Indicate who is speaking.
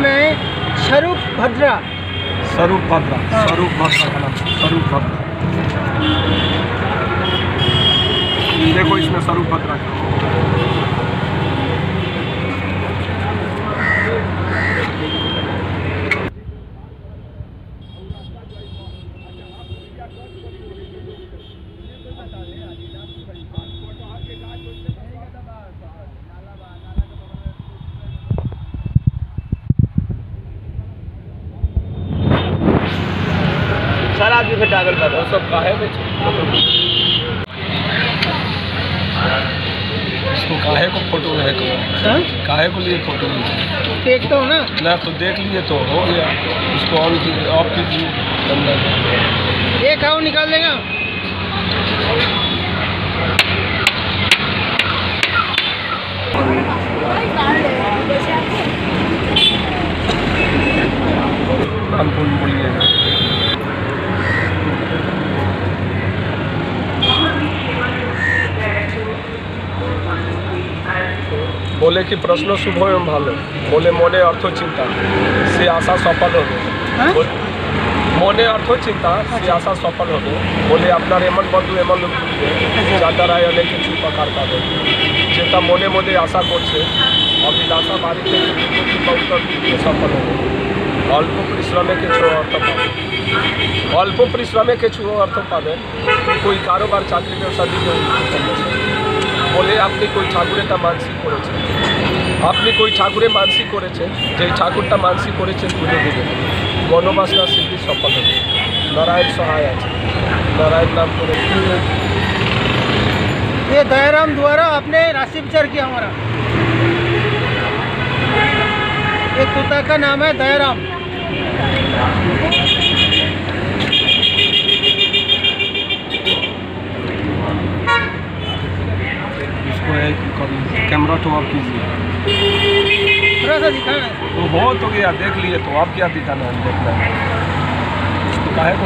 Speaker 1: नाम है स्वरूप भद्रा।
Speaker 2: स्वरूप भद्रा, स्वरूप भद्रा का नाम, स्वरूप भद्रा। देखो इसमें स्वरूप भद्रा
Speaker 3: सर आप भी टागल कर रहे हो
Speaker 2: सब काहे में इसको काहे को फोटो है काहे को लिए फोटो
Speaker 1: देखता हूँ ना
Speaker 2: तो देख लिए तो हो गया। इसको ऑन ऑफ कीजिए,
Speaker 1: एक आओ निकाल देगा।
Speaker 2: बोलिएगा। बोले कि प्रश्न शुभ एवं भालो, बोले मोने अर्थो चिंता से आशा सफल हो गए। मोने अर्थो चिंता से आशा सफल हो गए। बोले अपना एमन बंधु एमन लोग जाता रहे अनेक কিছু প্রকার পাবে যেটা মনে মনে আশা করছে অভিলাষা বাড়িতে উত্তর সফল হবে। অল্প পরিশ্রমে কিছু অর্থ পাবে, অল্প পরিশ্রমে কিছু অর্থ পাবেন। कोई कारोबार चाकरी व्यवसाय दिके बोले আপনি कोई ঠাকুরেরটা মানসিক করেছেন, আপনি कोई ঠাকুরে মানসিক করেছেন, যেই ঠাকুরটা মানসিক করেছেন তুলে দেবেন। মনোবাসনা সিদ্ধি সফল হবে। नारायण सहाय আছে, नारायण नाम করে।
Speaker 1: ये दयाराम द्वारा आपने राशि विचार किया हमारा। ये तोता का नाम है दयाराम।
Speaker 2: इसको एक कैमरा तो ऑफ कीजिए,
Speaker 1: थोड़ा सा दिखाना है।
Speaker 2: तो हो तो गया, देख लिए तो आप क्या दिखाना है, देखना है। इसको काहे को